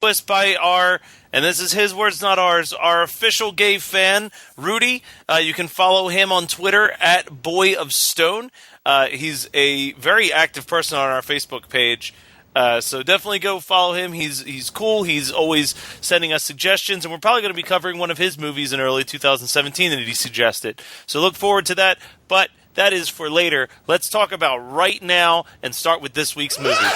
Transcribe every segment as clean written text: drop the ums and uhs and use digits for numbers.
us by our, and this is his words, not ours, our official gay fan, Rudy. You can follow him on Twitter at Boy of Stone. He's a very active person on our Facebook page. So definitely go follow him. He's cool. He's always sending us suggestions, and we're probably going to be covering one of his movies in early 2017 that he suggested. So look forward to that, but that is for later. Let's talk about right now and start with this week's movie.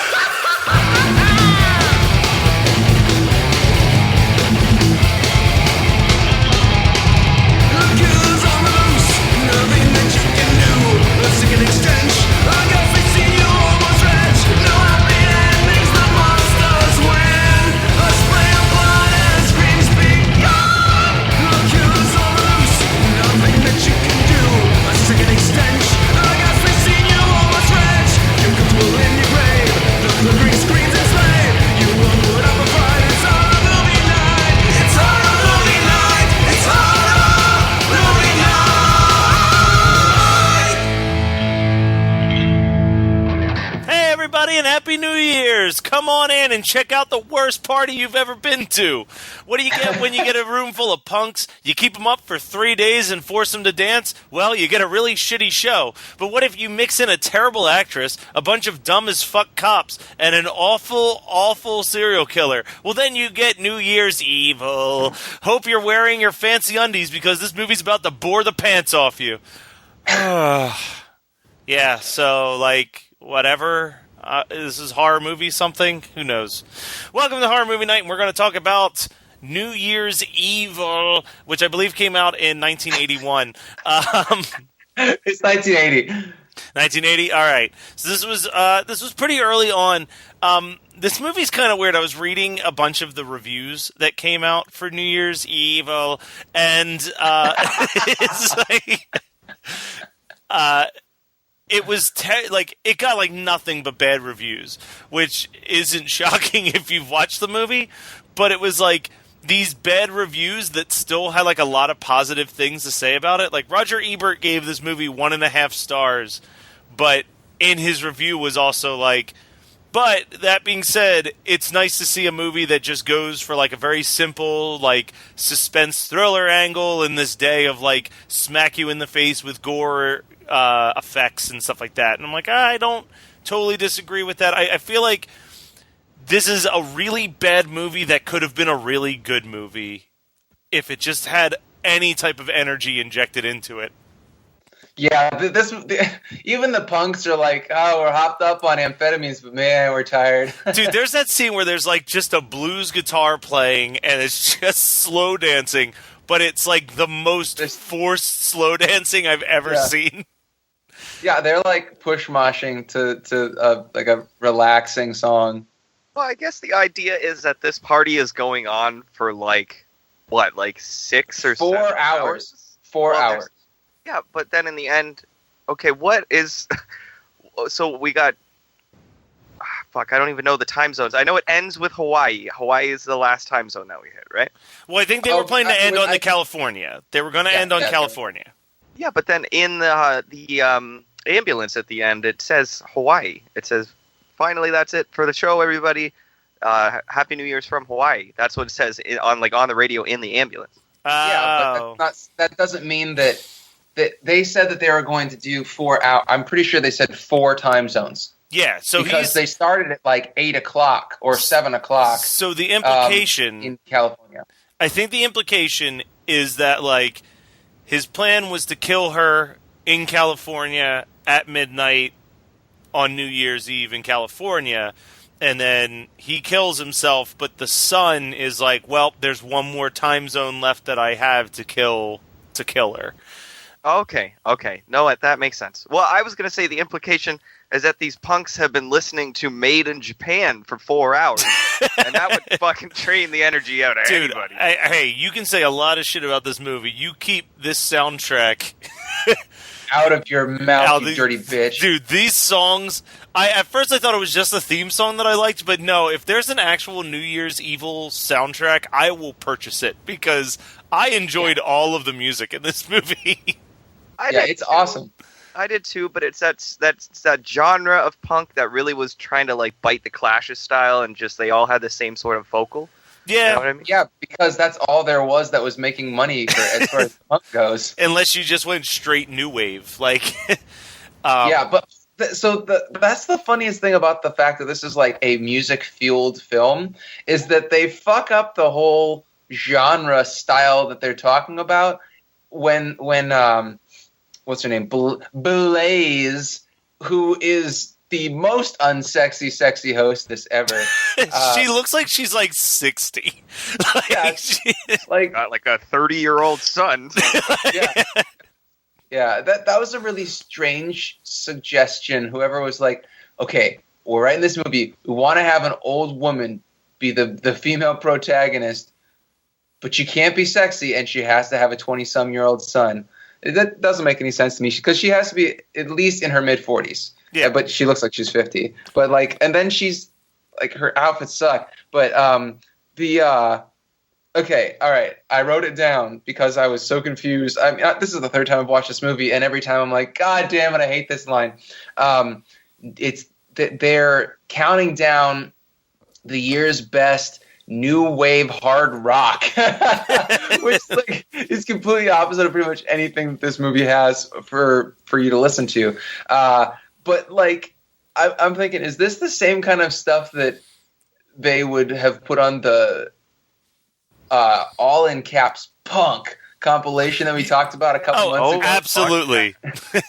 And Happy New Year's! Come on in and check out the worst party you've ever been to. What do you get when you get a room full of punks? You keep them up for 3 days and force them to dance? Well, you get a really shitty show. But what if you mix in a terrible actress, a bunch of dumb as fuck cops, and an awful, awful serial killer? Well, then you get New Year's Evil. Hope you're wearing your fancy undies because this movie's about to bore the pants off you. Yeah, so, whatever. This is horror movie something? Who knows? Welcome to Horror Movie Night, and we're going to talk about New Year's Eeeeeeevil, which I believe came out in 1981. It's 1980. 1980? All right. So this was pretty early on. This movie's kind of weird. I was reading a bunch of the reviews that came out for New Year's Eeeeeevil, and it's it was it got nothing but bad reviews, which isn't shocking if you've watched the movie, but it was these bad reviews that still had a lot of positive things to say about it. Roger Ebert gave this movie 1.5 stars, but in his review was also but that being said, it's nice to see a movie that just goes for a very simple suspense thriller angle in this day of smack you in the face with gore effects and stuff like that. And I'm I don't totally disagree with that. I feel like this is a really bad movie that could have been a really good movie if it just had any type of energy injected into it. Yeah, even the punks are oh, we're hopped up on amphetamines, but man, we're tired. Dude, there's that scene where there's just a blues guitar playing and it's just slow dancing, but it's the most forced slow dancing I've ever seen. Yeah, they're push moshing to a relaxing song. Well, I guess the idea is that this party is going on for 6 or 4 7 hours. 4 hours. Yeah, but then in the end, okay, what is... So we got... Fuck, I don't even know the time zones. I know it ends with Hawaii. Hawaii is the last time zone that we hit, right? Well, I think they were planning to end on California. They were going to end on California. Yeah, but then in the ambulance at the end, it says Hawaii. It says, finally, that's it for the show, everybody. Happy New Year's from Hawaii. That's what it says on the radio in the ambulance. Oh. Yeah, but that doesn't mean that they said that they were going to do 4 hours. I'm pretty sure they said 4 time zones. Yeah, so because they started at 8 o'clock or 7 o'clock. So the implication in California, I think the implication is that his plan was to kill her in California at midnight on New Year's Eve in California, and then he kills himself. But the son is well, there's one more time zone left that I have to kill her. Okay. No, that makes sense. Well, I was going to say the implication is that these punks have been listening to Made in Japan for 4 hours. And that would fucking drain the energy out of anybody. Hey, you can say a lot of shit about this movie. You keep this soundtrack out of your mouth, you dirty bitch. Dude, these songs... At first I thought it was just the theme song that I liked, but no, if there's an actual New Year's Evil soundtrack, I will purchase it, because I enjoyed all of the music in this movie. It's awesome. I did too, but it's that genre of punk that really was trying to like bite the Clash's style, and just they all had the same sort of vocal. Yeah, You know what I mean? Yeah, because that's all there was that was making money as far as punk goes. unless you just went straight new wave, like. Yeah, but that's the funniest thing about the fact that this is like a music-fueled film is that they fuck up the whole genre style that they're talking about when what's her name, Blaze, who is the most unsexy, sexy hostess ever. She looks like she's like 60. Like, Yeah, like Got like a 30-year-old son. yeah. Yeah, that was a really strange suggestion. Whoever was like, okay, we're writing this movie. We want to have an old woman be the female protagonist, but she can't be sexy, and she has to have a 20-some-year-old son. That doesn't make any sense to me because she has to be at least in her mid-40s. Yeah. But she looks like she's 50. But like, and then she's like, her outfits suck. But okay, all right. I wrote it down because I was so confused. I mean, this is the third time I've watched this movie, and every time I'm like, God damn it, I hate this line. It's that they're counting down the year's best new wave hard rock, which like is completely opposite of pretty much anything that this movie has for you to listen to. But like, I'm thinking, is this the same kind of stuff that they would have put on the all in caps punk compilation that we talked about a couple months ago? Absolutely.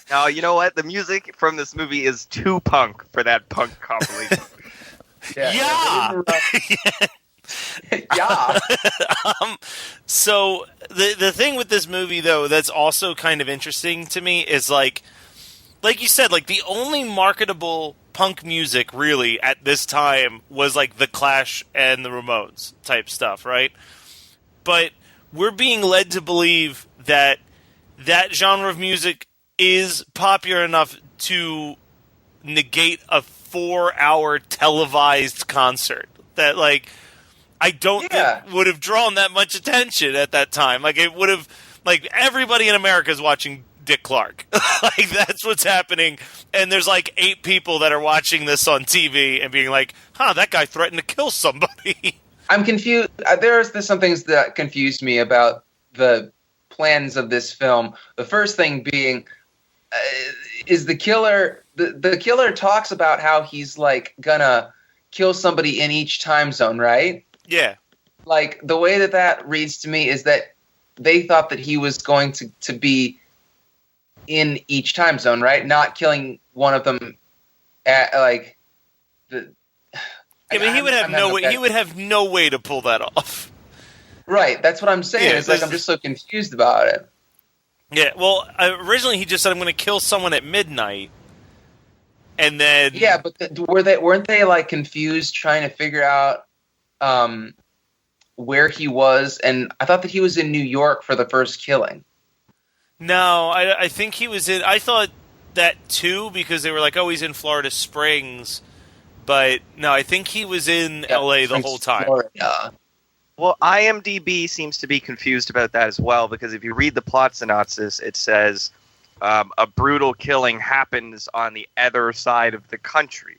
Now, you know what? The music from this movie is too punk for that punk compilation. Yeah. Yeah. So the thing with this movie, though, that's also kind of interesting to me is like you said, like the only marketable punk music really at this time was like the Clash and the Ramones type stuff, right? But we're being led to believe that that genre of music is popular enough to negate a 4-hour televised concert that like I don't think would have drawn that much attention at that time. Like it would have, like everybody in America is watching Dick Clark. Like that's what's happening. And there's like 8 people that are watching this on TV and being like, huh, that guy threatened to kill somebody. I'm confused. There's some things that confused me about the plans of this film. The first thing being is the killer. The killer talks about how he's like gonna kill somebody in each time zone, right? Yeah. Like the way that reads to me is that they thought that he was going to be in each time zone, right? Not killing one of them at like the. I mean, he would have no way. He would have no way to pull that off. Right, that's what I'm saying. Yeah, it's like I'm just so confused about it. Yeah, well, originally he just said I'm going to kill someone at midnight, and then yeah, but weren't they like confused trying to figure out where he was? And I thought that he was in New York for the first killing. No, I think he was in. I thought that too because they were like, oh, he's in Florida Springs. But no, I think he was in LA the whole time. Florida. Well, IMDb seems to be confused about that as well, because if you read the plot synopsis, it says a brutal killing happens on the other side of the country.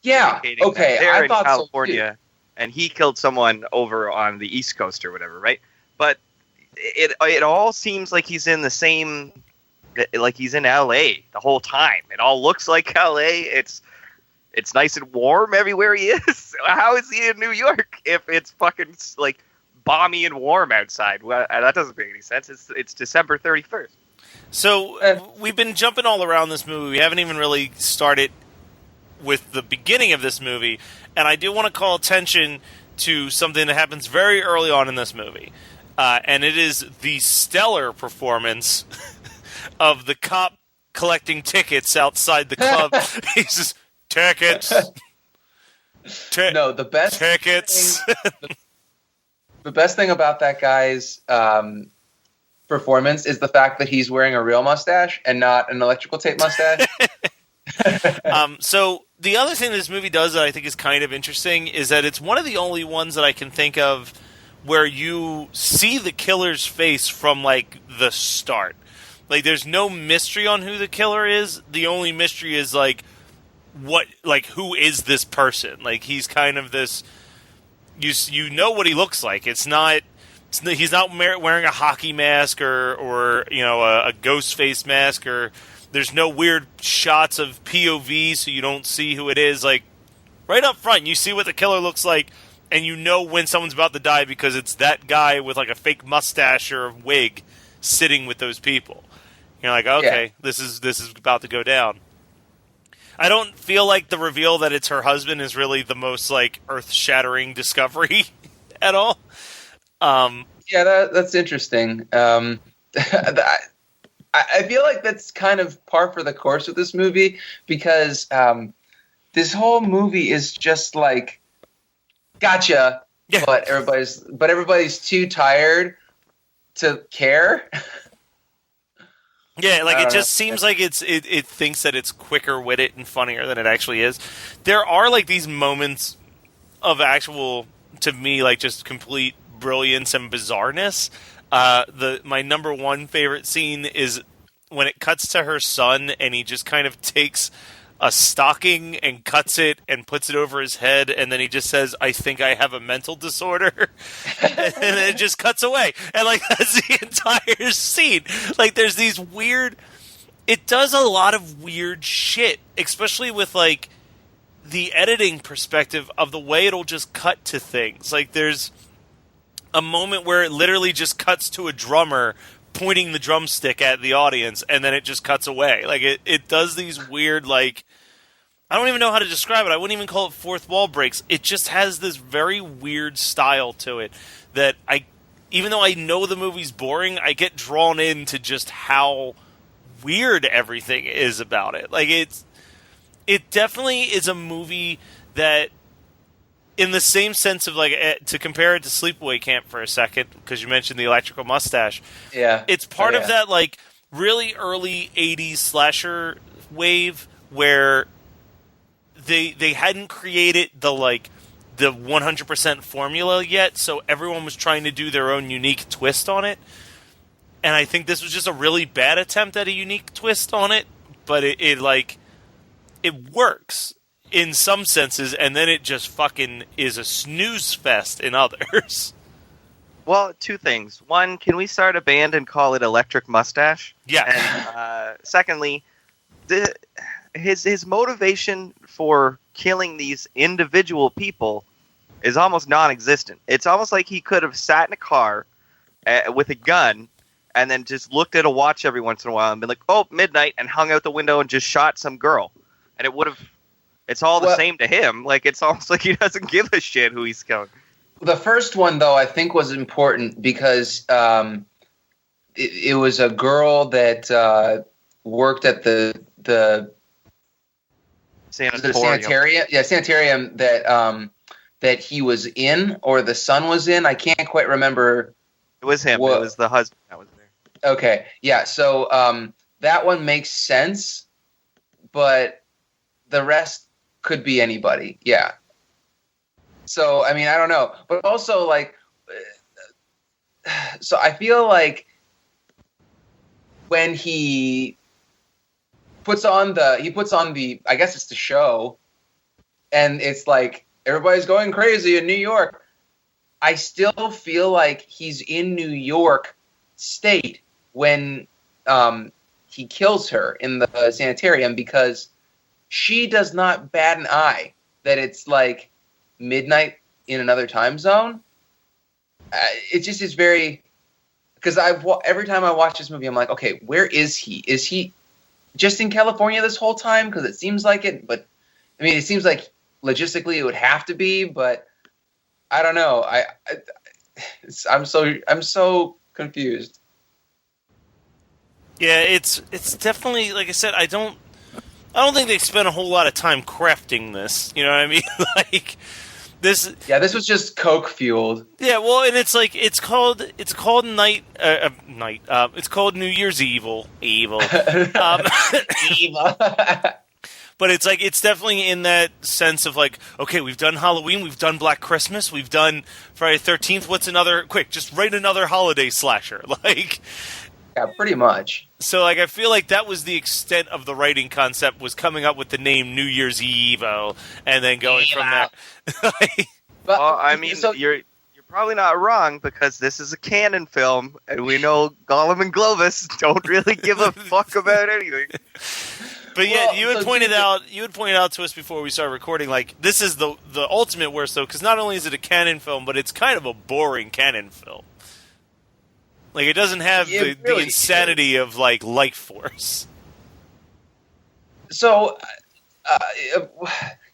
Yeah, okay, they're I in thought California, so too. And he killed someone over on the East Coast or whatever, right? But it all seems like he's in the same, like he's in LA the whole time. It all looks like LA. It's nice and warm everywhere he is. How is he in New York if it's fucking like balmy and warm outside? Well, that doesn't make any sense. It's December 31st. So we've been jumping all around this movie. We haven't even really started with the beginning of this movie. And I do want to call attention to something that happens very early on in this movie. And it is the stellar performance of the cop collecting tickets outside the club. He's just... Tickets. No, the best tickets. The best thing about that guy's performance is the fact that he's wearing a real mustache and not an electrical tape mustache. So the other thing this movie does that I think is kind of interesting is that it's one of the only ones that I can think of where you see the killer's face from like the start. Like, there's no mystery on who the killer is. The only mystery is, like, who is this person? Like, he's kind of this... You know what he looks like. He's not wearing a hockey mask or a ghost face mask, or there's no weird shots of POV so you don't see who it is. Like, right up front, you see what the killer looks like, and you know when someone's about to die because it's that guy with, like, a fake mustache or a wig sitting with those people. You're like, okay, this is about to go down. I don't feel like the reveal that it's her husband is really the most, like, earth-shattering discovery at all. That's interesting. I feel like that's kind of par for the course with this movie, because this whole movie is just like, gotcha, but everybody's too tired to care. Yeah, like, it just seems like it thinks that it's quicker-witted and funnier than it actually is. There are, like, these moments of actual, to me, like, just complete brilliance and bizarreness. My number one favorite scene is when it cuts to her son, and he just kind of takes a stocking and cuts it and puts it over his head, and then he just says, "I think I have a mental disorder," and then it just cuts away, and, like, that's the entire scene. Like, there's these weird... It does a lot of weird shit, especially with, like, the editing perspective of the way it'll just cut to things. Like, there's a moment where it literally just cuts to a drummer pointing the drumstick at the audience, and then it just cuts away. Like, it does these weird, like... I don't even know how to describe it. I wouldn't even call it fourth wall breaks. It just has this very weird style to it that even though I know the movie's boring, I get drawn into just how weird everything is about it. Like, it definitely is a movie that, in the same sense of, like, to compare it to Sleepaway Camp for a second, because you mentioned the electrical mustache. Yeah. It's part of that, like, really early 80s slasher wave where they hadn't created the 100% formula yet, so everyone was trying to do their own unique twist on it. And I think this was just a really bad attempt at a unique twist on it, but it works in some senses, and then it just fucking is a snooze fest in others. Well, two things. One, can we start a band and call it Electric Mustache? Yeah. And secondly, his motivation for killing these individual people is almost non-existent. It's almost like he could have sat in a car with a gun and then just looked at a watch every once in a while and been like, "Oh, midnight," and hung out the window and just shot some girl. And it would have... It's all the same to him. Like, it's almost like he doesn't give a shit who he's killing. The first one, though, I think was important because it was a girl that worked at the sanitarium. Yeah, sanitarium that he was in, or the son was in. I can't quite remember. It was him. It was the husband that was there. Okay, yeah. So that one makes sense, but the rest could be anybody. Yeah. So I mean, I don't know, but also, like, so I feel like when he puts on the I guess it's the show, and it's like everybody's going crazy in New York, I still feel like he's in New York State when he kills her in the sanitarium, because she does not bat an eye that it's like midnight in another time zone. It just is very... Because every time I watch this movie, I'm like, okay, where is he? Is he just in California this whole time? Because it seems like it, but I mean, it seems like logistically it would have to be, but I don't know. I'm so confused. Yeah, it's definitely, like I said, I don't think they spent a whole lot of time crafting this. You know what I mean? Like this. Yeah, this was just coke fueled. Yeah, well, and it's like it's called It's called New Year's Eeeeeeevil. Evil. But it's like, it's definitely in that sense of like, okay, we've done Halloween, we've done Black Christmas, we've done Friday the 13th. What's another? Quick, just write another holiday slasher. Like, Yeah, pretty much. So, like, I feel like that was the extent of the writing concept, was coming up with the name New Year's Eeeeeeevil, and then going from there. But Well, I mean, so you're probably not wrong, because this is a canon film, and we know Gollum and Globus don't really give a fuck about anything. But yeah, Well, you had so pointed Jesus- out to us before we started recording, like, this is the ultimate worst, though, because not only is it a canon film, but it's kind of a boring canon film. Like, it doesn't have It the really insanity of, like, Life Force. So,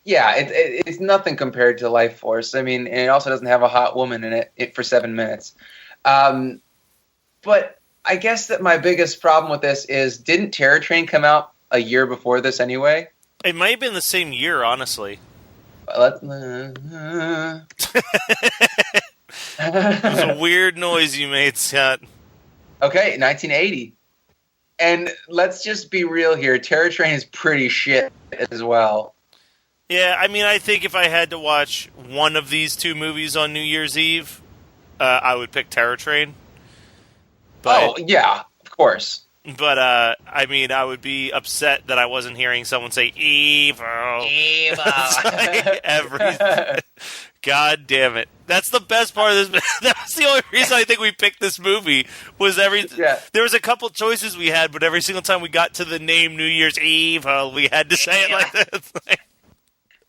yeah, it's nothing compared to Life Force. I mean, and it also doesn't have a hot woman in it for 7 minutes. But I guess that my biggest problem with this is, didn't Terror Train come out a year before this anyway? It might have been the same year, honestly. Let's, It was a weird noise you made, Scott. Okay, 1980. And let's just be real here. Terror Train is pretty shit as well. Yeah, I mean, I think if I had to watch one of these two movies on New Year's Eve, I would pick Terror Train. Oh, yeah, of course. But, I mean, I would be upset that I wasn't hearing someone say evil. Evil. Every God damn it. That's the best part of this. That's the only reason I think we picked this movie, was Yeah. there was a couple choices we had, but every single time we got to the name New Year's Evil, we had to say it like this.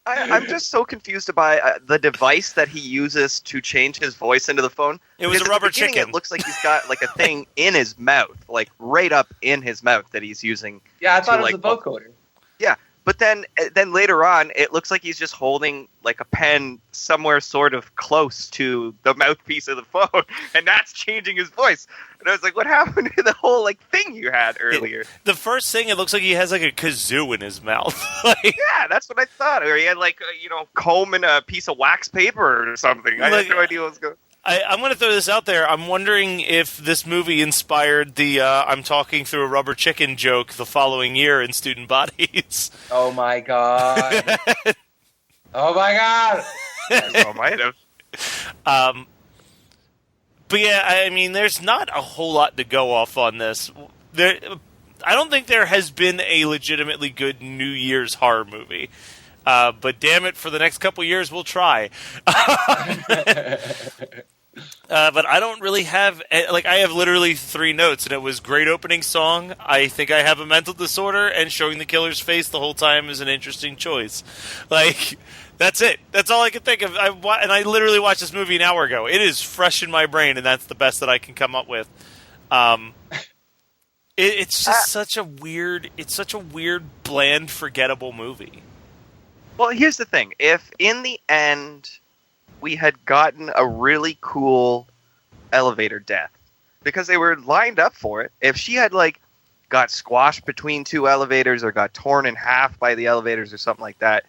I'm just so confused by the device that he uses to change his voice into the phone. It was Because a rubber at the beginning, chicken. It looks like he's got like a thing in his mouth, like right up in his mouth that he's using. Yeah, I thought to, it was like, a vocoder. Yeah, but then later on, it looks like he's just holding like a pen somewhere sort of close to the mouthpiece of the phone, and that's changing his voice. And I was like, what happened to the whole like thing you had earlier? The first thing, it looks like he has like a kazoo in his mouth. Yeah, that's what I thought. Or he had like comb and a piece of wax paper or something. I Like, had no idea what was going. I'm going to throw this out there. I'm wondering if this movie inspired the I'm talking through a rubber chicken joke the following year in Student Bodies. Oh my god. Oh my god. Oh, might have. But yeah, I mean, there's not a whole lot to go off on this. I don't think there has been a legitimately good New Year's horror movie. But damn it, for the next couple years, we'll try. But I don't really have... Like, I have literally 3 notes, and it was great opening song, I think I have a mental disorder, and showing the killer's face the whole time is an interesting choice. Like... That's it. That's all I can think of. And I literally watched this movie an hour ago. It is fresh in my brain, and that's the best that I can come up with. It's just such a weird, bland, forgettable movie. Well, here's the thing. If in the end we had gotten a really cool elevator death, because they were lined up for it, if she had like got squashed between 2 elevators or got torn in half by the elevators or something like that,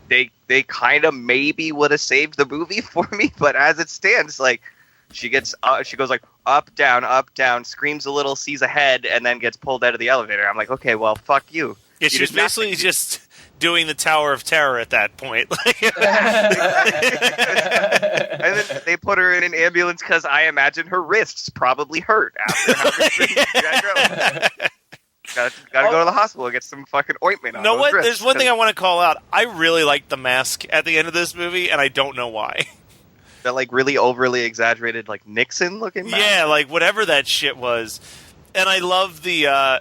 they kind of maybe would have saved the movie for me. But as it stands, like she goes like up down, screams a little, sees a head, and then gets pulled out of the elevator. I'm like, okay, well, fuck you. Yeah, she was basically just doing the Tower of Terror at that point. And then they put her in an ambulance because I imagine her wrists probably hurt after having Gotta go to the hospital and get some fucking ointment on You know those what? wrists. There's one thing I want to call out. I really like the mask at the end of this movie, and I don't know why. That like really overly exaggerated, like Nixon looking mask. Yeah, like whatever that shit was. And I love the...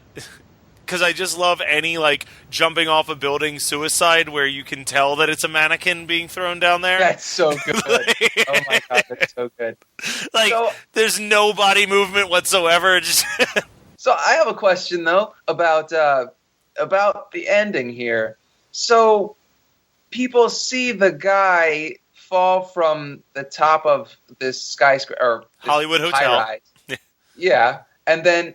Because I just love any, like, jumping off a building suicide where you can tell that it's a mannequin being thrown down there. That's so good. Oh my god, that's so good. Like, there's no body movement whatsoever. Just So I have a question though about the ending here. So people see the guy fall from the top of this skyscraper or Hollywood Hotel. high-rise. Yeah, and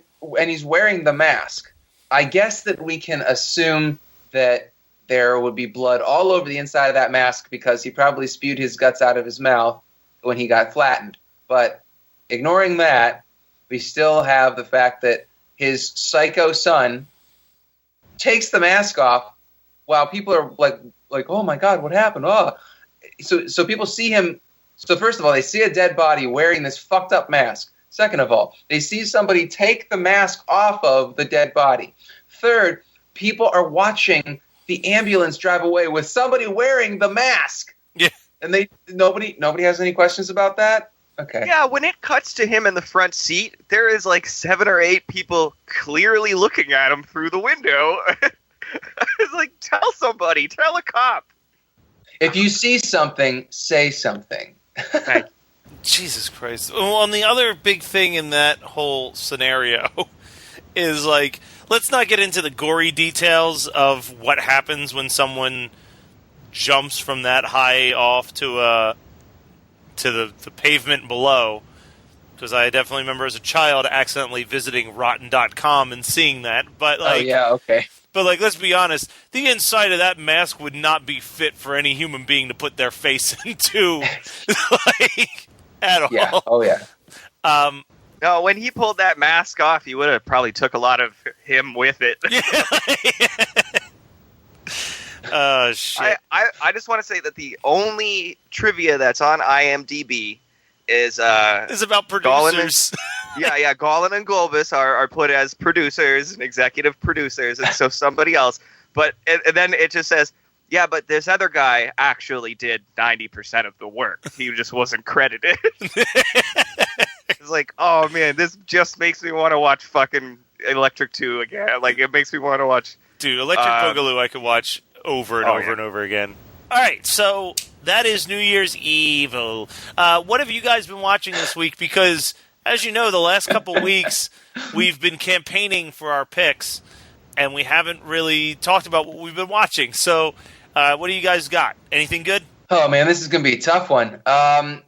he's wearing the mask. I guess that we can assume that there would be blood all over the inside of that mask because he probably spewed his guts out of his mouth when he got flattened. But ignoring that, we still have the fact that his psycho son takes the mask off while people are like, oh my god, what happened? Oh, so people see him. So first of all, they see a dead body wearing this fucked up mask. Second of all, they see somebody take the mask off of the dead body. Third, people are watching the ambulance drive away with somebody wearing the mask. Yeah. And nobody has any questions about that? Okay. Yeah, when it cuts to him in the front seat, there is like 7 or 8 people clearly looking at him through the window. It's like, tell somebody, tell a cop. If you see something, say something. Jesus Christ. Well, and the other big thing in that whole scenario is, like, let's not get into the gory details of what happens when someone jumps from that high off to the pavement below, because I definitely remember as a child accidentally visiting Rotten.com and seeing that. But like, oh yeah, okay. But like, let's be honest, the inside of that mask would not be fit for any human being to put their face into, like, at all. Yeah. Oh yeah. No, when he pulled that mask off, he would have probably took a lot of him with it. Oh, shit. I just want to say that the only trivia that's on IMDb is about producers. Golan and Globus are put as producers and executive producers, and so somebody else. But and then it just says, yeah, but this other guy actually did 90% of the work. He just wasn't credited. It's like, oh man, this just makes me want to watch fucking Electric 2 again. Like, it makes me want to watch. Dude, Electric Boogaloo I could watch over and over and over again. All right, so that is New Year's Evil. What have you guys been watching this week? Because, as you know, the last couple weeks we've been campaigning for our picks, and we haven't really talked about what we've been watching. So, what do you guys got? Anything good? Oh man, this is going to be a tough one.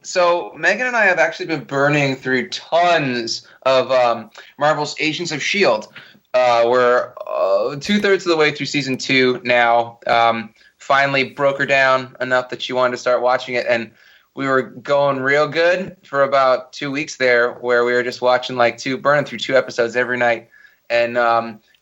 So Megan and I have actually been burning through tons of Marvel's Agents of S.H.I.E.L.D. We're 2/3 of the way through season 2 now. Finally broke her down enough that she wanted to start watching it, and we were going real good for about 2 weeks there, where we were just watching burning through 2 episodes every night. And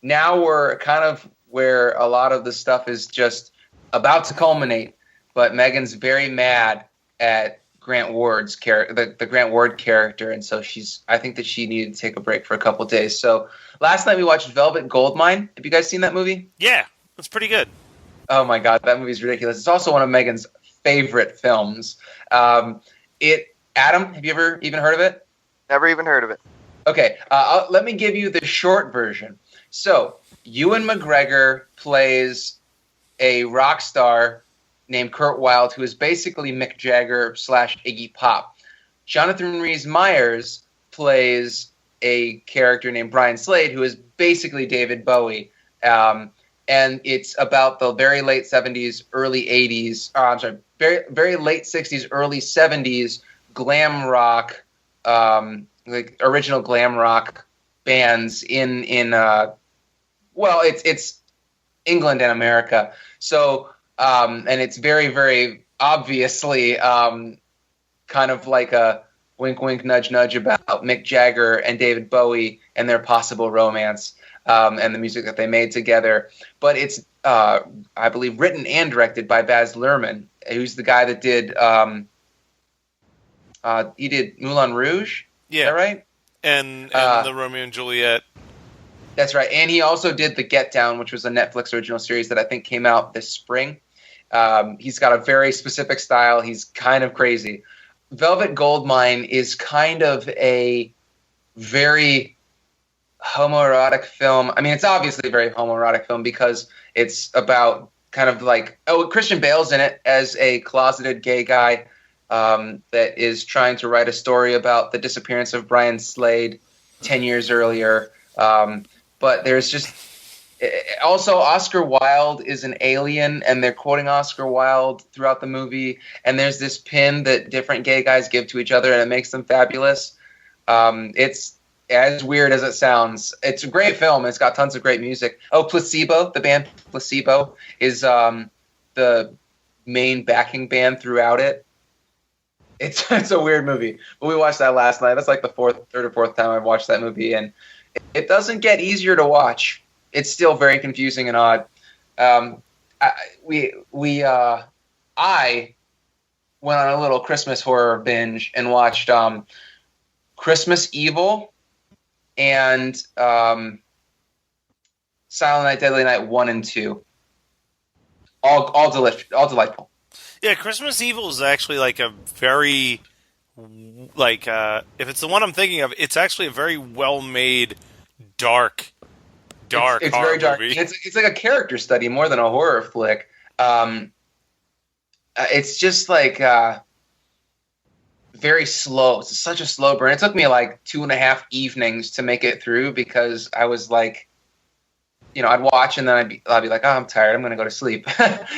now we're kind of where a lot of the stuff is just about to culminate. But Megan's very mad at Grant Ward's the Grant Ward character, and so I think that she needed to take a break for a couple of days. So last night we watched Velvet Goldmine. Have you guys seen that movie? Yeah, that's pretty good. Oh my god, that movie's ridiculous. It's also one of Megan's favorite films. Adam, have you ever even heard of it? Never even heard of it. Okay, let me give you the short version. So, Ewan McGregor plays a rock star named Kurt Wilde, who is basically Mick Jagger / Iggy Pop. Jonathan Rhys-Meyers plays a character named Brian Slade, who is basically David Bowie. And it's about the very late 70s, early 80s, very, very late 60s, early 70s glam rock, original glam rock bands in it's England and America. So, and it's very, very obviously kind of like a wink, wink, nudge, nudge about Mick Jagger and David Bowie and their possible romance and the music that they made together. But it's, I believe, written and directed by Baz Luhrmann, who's the guy that did he did Moulin Rouge. Yeah, is that right? And the Romeo and Juliet. That's right. And he also did The Get Down, which was a Netflix original series that I think came out this spring. He's got a very specific style. He's kind of crazy. Velvet Goldmine is kind of a very homoerotic film. I mean, it's obviously a very homoerotic film because it's about kind of like, Christian Bale's in it as a closeted gay guy that is trying to write a story about the disappearance of Brian Slade 10 years earlier. But there's just also Oscar Wilde is an alien, and they're quoting Oscar Wilde throughout the movie. And there's this pin that different gay guys give to each other, and it makes them fabulous. It's as weird as it sounds. It's a great film. It's got tons of great music. Oh, Placebo, the band Placebo, is the main backing band throughout it. It's a weird movie. But we watched that last night. That's like the third or fourth time I've watched that movie, and it doesn't get easier to watch. It's still very confusing and odd. I went on a little Christmas horror binge and watched Christmas Evil, and Silent Night, Deadly Night 1 and 2. All delightful. Yeah, Christmas Evil is actually like a very if it's the one I'm thinking of, it's actually a very well made dark It's horror very dark. movie. It's like a character study more than a horror flick. It's just like very slow. It's such a slow burn. It took me like 2.5 evenings to make it through because I was like, I'd watch and then I'd be like, oh, I'm tired. I'm going to go to sleep. But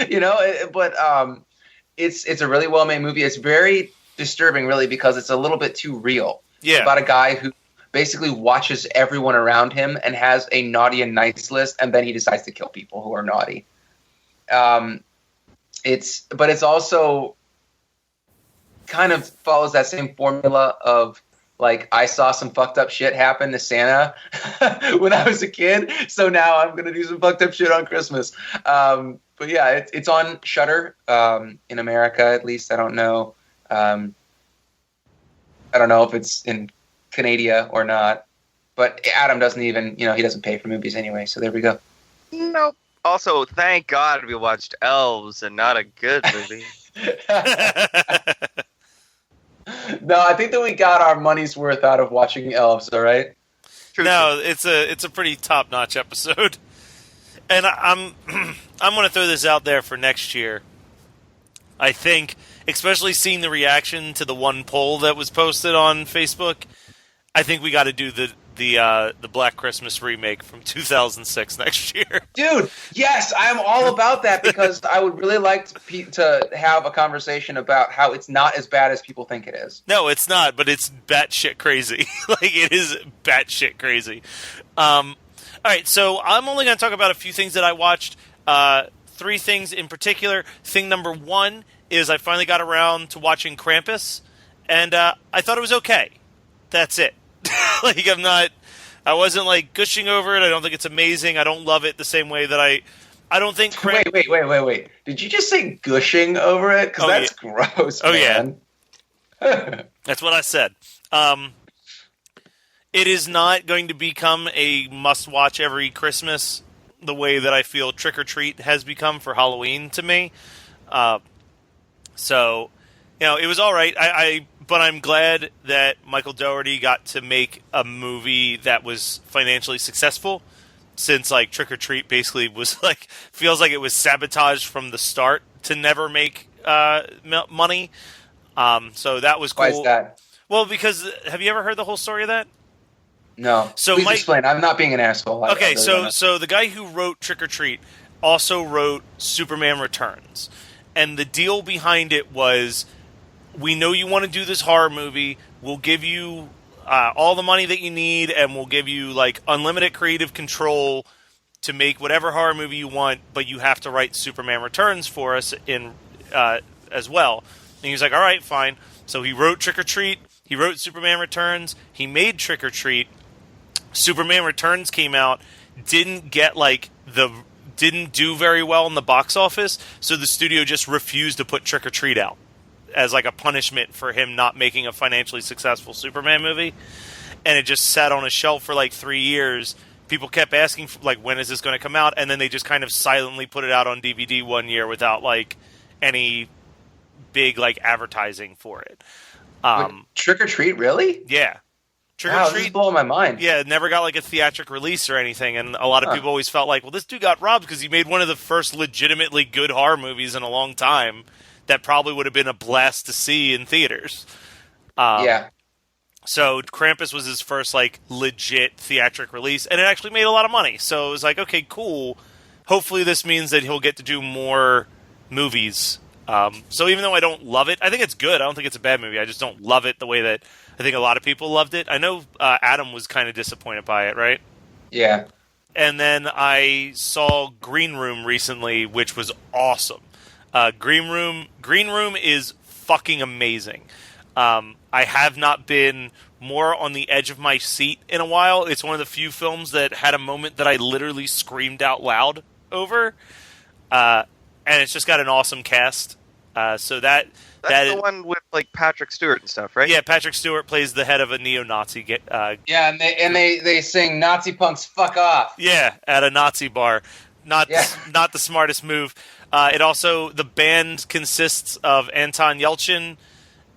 it's a really well made movie. It's very disturbing, really, because it's a little bit too real. Yeah. It's about a guy who basically watches everyone around him and has a naughty and nice list, and then he decides to kill people who are naughty. It's also kind of follows that same formula of like, I saw some fucked up shit happen to Santa when I was a kid, so now I'm gonna do some fucked up shit on Christmas. But yeah, it's on Shudder in America, at least. I don't know. I don't know if it's in Canada or not. But Adam doesn't even, he doesn't pay for movies anyway. So there we go. Nope. Also, thank God we watched Elves and not a good movie. No, I think that we got our money's worth out of watching Elves. All right. True. No, it's a pretty top notch episode, and I'm going to throw this out there for next year. I think, especially seeing the reaction to the one poll that was posted on Facebook, I think we got to do the Black Christmas remake from 2006 next year. Dude, yes, I'm all about that because I would really like to have a conversation about how it's not as bad as people think it is. No, it's not, but it's batshit crazy. Like, it is batshit crazy. All right, so I'm only going to talk about a few things that I watched. 3 things in particular. Thing number 1 is I finally got around to watching Krampus, and I thought it was okay. That's it. Like, I wasn't like gushing over it. I don't think it's amazing. I don't love it the same way that I don't think Wait. Did you just say gushing over it? Because that's gross, man. Yeah. That's what I said. It is not going to become a must-watch every Christmas the way that I feel Trick or Treat has become for Halloween to me. So, it was all right. But I'm glad that Michael Dougherty got to make a movie that was financially successful, since like Trick or Treat basically was like feels like it was sabotaged from the start to never make money. So that was cool. Why is that? Well, because have you ever heard the whole story of that? No. So please explain. I'm not being an asshole. Okay, so the guy who wrote Trick or Treat also wrote Superman Returns, and the deal behind it was, we know you want to do this horror movie. We'll give you all the money that you need, and we'll give you like unlimited creative control to make whatever horror movie you want. But you have to write Superman Returns for us as well. And he was like, "All right, fine." So he wrote Trick or Treat. He wrote Superman Returns. He made Trick or Treat. Superman Returns came out, didn't do very well in the box office, so the studio just refused to put Trick or Treat out as like a punishment for him not making a financially successful Superman movie. And it just sat on a shelf for like 3 years. People kept asking, like, when is this going to come out? And then they just kind of silently put it out on DVD one year without like any big like advertising for it. Trick or Treat, really? Yeah. Trick Wow, or Treat, this is blowing my mind. yeah, it never got like a theatric release or anything, and a lot of people always felt like, well, this dude got robbed because he made one of the first legitimately good horror movies in a long time that probably would have been a blast to see in theaters. Yeah. So Krampus was his first like legit theatric release, and it actually made a lot of money. So it was like, okay, cool. Hopefully this means that he'll get to do more movies. So even though I don't love it, I think it's good. I don't think it's a bad movie. I just don't love it the way that I think a lot of people loved it. I know Adam was kind of disappointed by it, right? Yeah. And then I saw Green Room recently, which was awesome. Green Room is fucking amazing. I have not been more on the edge of my seat in a while. It's one of the few films that had a moment that I literally screamed out loud over. And it's just got an awesome cast. So That's that the is, one with like Patrick Stewart and stuff, right? yeah, Patrick Stewart plays the head of a neo-Nazi. Yeah, and they sing Nazi punks fuck off. Yeah, at a Nazi bar. Not the smartest move. The band consists of Anton Yelchin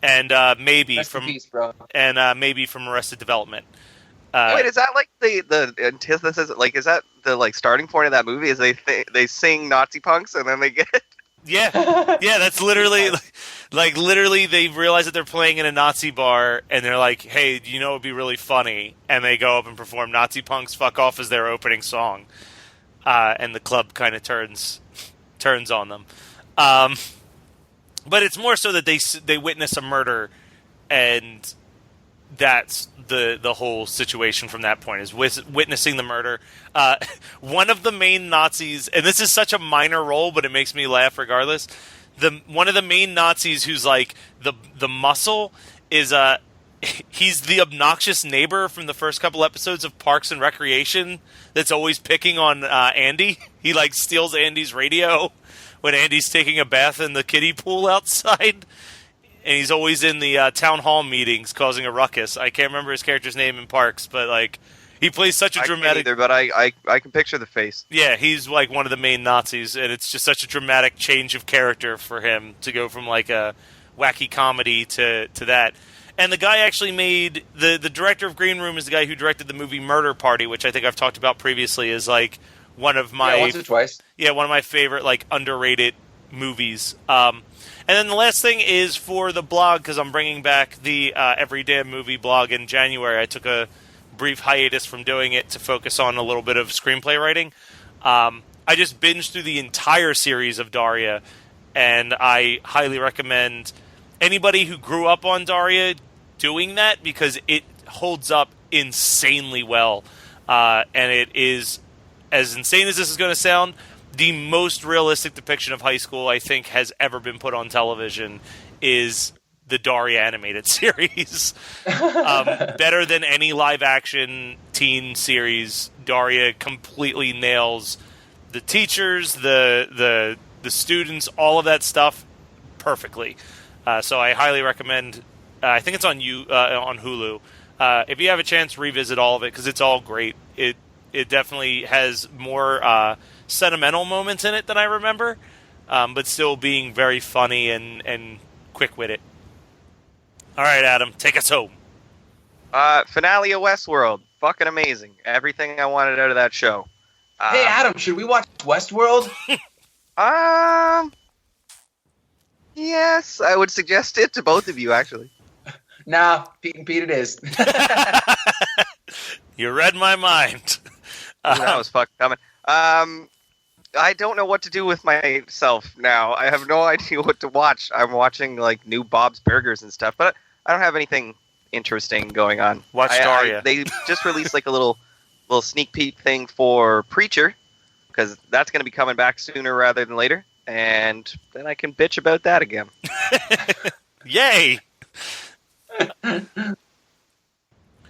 and maybe Rest in from peace, bro. and maybe from Arrested Development. Wait, is that like the antithesis? Like, is that the like starting point of that movie? Is they sing Nazi punks and then they get Yeah, that's literally literally they realize that they're playing in a Nazi bar and they're like, "Hey, do you know what would be really funny?" And they go up and perform "Nazi Punks Fuck Off" as their opening song, and the club kind of turns on them. But it's more so that they witness a murder, and that's the whole situation from that point is witnessing the murder. One of the main Nazis, and this is such a minor role, but it makes me laugh regardless. One of the main Nazis who's like the muscle is he's the obnoxious neighbor from the first couple episodes of Parks and Recreation that's always picking on Andy. He like steals Andy's radio when Andy's taking a bath in the kiddie pool outside. And he's always in the town hall meetings causing a ruckus. I can't remember his character's name in Parks, but like he plays such a dramatic. I can't either, but I can picture the face. Yeah, he's like one of the main Nazis, and it's just such a dramatic change of character for him to go from like a wacky comedy to that. And the guy actually made the director of Green Room is the guy who directed the movie Murder Party, which I think I've talked about previously. Is like one of my once or twice. Yeah, one of my favorite like underrated movies. And then the last thing is for the blog, because I'm bringing back the Every Damn Movie blog in January. I took a brief hiatus from doing it to focus on a little bit of screenplay writing. I just binged through the entire series of Daria, and I highly recommend anybody who grew up on Daria doing that, because it holds up insanely well. And it is, as insane as this is going to sound, the most realistic depiction of high school I think has ever been put on television is the Daria animated series. Better than any live-action teen series, Daria completely nails the teachers, the students, all of that stuff perfectly. So I highly recommend. I think it's on Hulu. If you have a chance, revisit all of it because it's all great. It definitely has more sentimental moments in it than I remember, but still being very funny and quick-witted. All right, Adam, take us home. Finale of Westworld. Fucking amazing. Everything I wanted out of that show. Hey, Adam, should we watch Westworld? Yes, I would suggest it to both of you, actually. Nah, Pete and Pete it is. You read my mind. That was fucking coming. I don't know what to do with myself now. I have no idea what to watch. I'm watching like new Bob's Burgers and stuff, but I don't have anything interesting going on. Watch Daria. They just released like a little sneak peek thing for Preacher, because that's going to be coming back sooner rather than later, and then I can bitch about that again. Yay!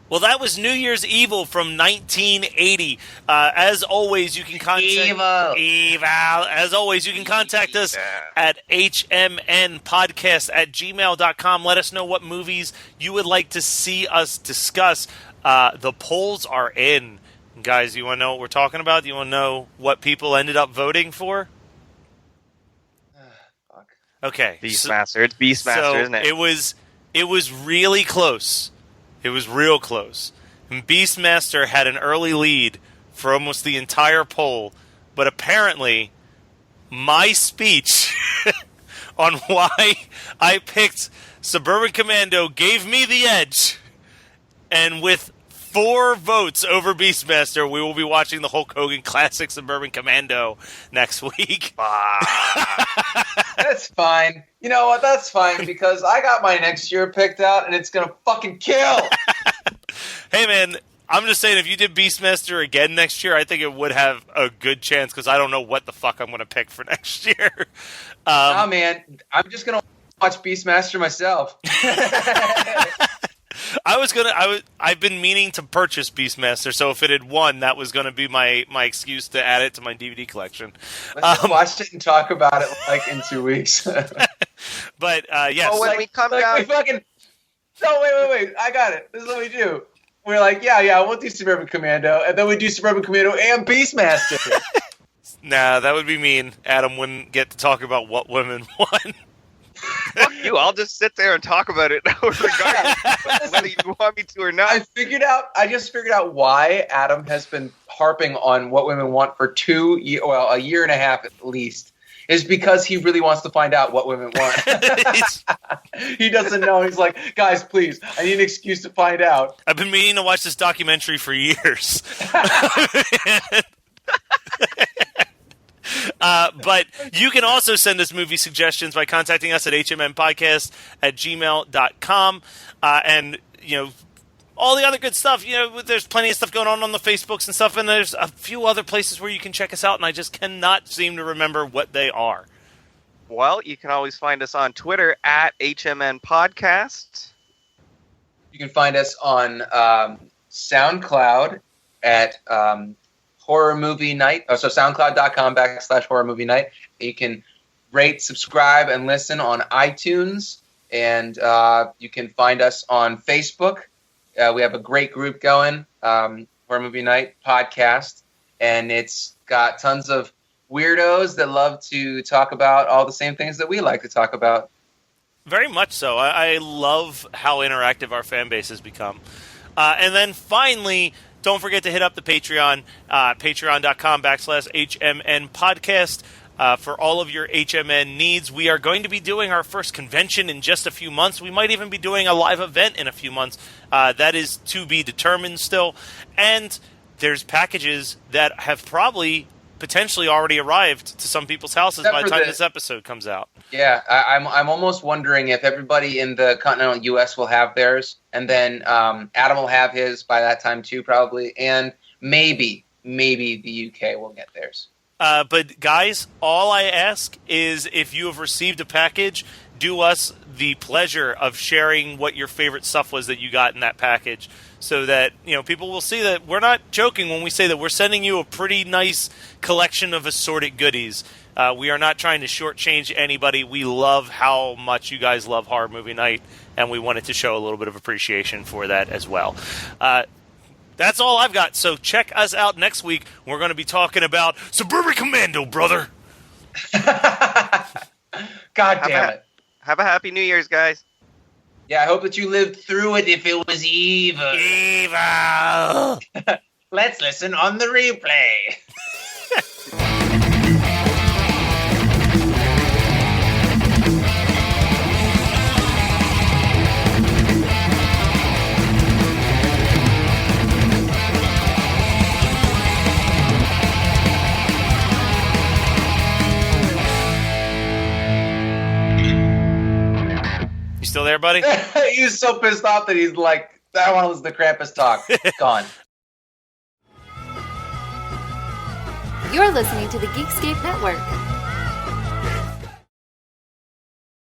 Well, that was New Year's Evil from 1980. As always, you can contact Evil. As always, you can contact us at hmnpodcast@gmail.com. Let us know what movies you would like to see us discuss. The polls are in. Guys, you want to know what we're talking about? Do you want to know what people ended up voting for? Fuck. Okay. Beastmaster. It's Beastmaster, isn't it? It was really close. It was real close. And Beastmaster had an early lead for almost the entire poll, but apparently my speech on why I picked Suburban Commando gave me the edge. And with 4 votes over Beastmaster, we will be watching the Hulk Hogan classic Suburban Commando next week. That's fine. You know what? That's fine, because I got my next year picked out, and it's going to fucking kill. Hey, man, I'm just saying, if you did Beastmaster again next year, I think it would have a good chance, because I don't know what the fuck I'm going to pick for next year. Nah, man, I'm just going to watch Beastmaster myself. I've been meaning to purchase Beastmaster, so if it had won, that was going to be my excuse to add it to my DVD collection. Let's just watch it and talk about it like in 2 weeks. But yes. Oh, when we come like down. we fucking. No, wait. I got it. This is what we do. We're like, yeah, we'll do Suburban Commando, and then we do Suburban Commando and Beastmaster. Nah, that would be mean. Adam wouldn't get to talk about what women want. Fuck you! I'll just sit there and talk about it regardless whether you want me to or not. I just figured out why Adam has been harping on what women want for a year and a half at least. Is because he really wants to find out what women want. He doesn't know. He's like, guys, please, I need an excuse to find out. I've been meaning to watch this documentary for years. But you can also send us movie suggestions by contacting us at hmnpodcast@gmail.com. And, all the other good stuff. There's plenty of stuff going on the Facebooks and stuff, and there's a few other places where you can check us out, and I just cannot seem to remember what they are. Well, you can always find us on Twitter at HMN Podcast. You can find us on SoundCloud at Horror Movie Night. So SoundCloud.com/Horror Movie Night. You can rate, subscribe, and listen on iTunes, and you can find us on Facebook. We have a great group going, Horror Movie Night Podcast, and it's got tons of weirdos that love to talk about all the same things that we like to talk about. Very much so. I love how interactive our fan base has become. And then finally, don't forget to hit up the Patreon, patreon.com/HMN Podcast. For all of your HMN needs. We are going to be doing our first convention in just a few months. We might even be doing a live event in a few months. That is to be determined still. And there's packages that have probably potentially already arrived to some people's houses by the time this episode comes out. Yeah, I'm almost wondering if everybody in the continental U.S. will have theirs, and then Adam will have his by that time too, probably, and maybe the UK will get theirs. But guys, all I ask is if you have received a package, do us the pleasure of sharing what your favorite stuff was that you got in that package, so that people will see that we're not joking when we say that we're sending you a pretty nice collection of assorted goodies. We are not trying to shortchange anybody. We love how much you guys love Horror Movie Night, and we wanted to show a little bit of appreciation for that as well. That's all I've got, so check us out next week. We're going to be talking about Suburban Commando, brother. God damn it. Have a happy New Year's, guys. Yeah, I hope that you lived through it if it was evil. Evil! Let's listen on the replay. Still there, buddy? He's so pissed off that he's like, I want to listen to Krampus talk. Gone. You're listening to the Geekscape Network.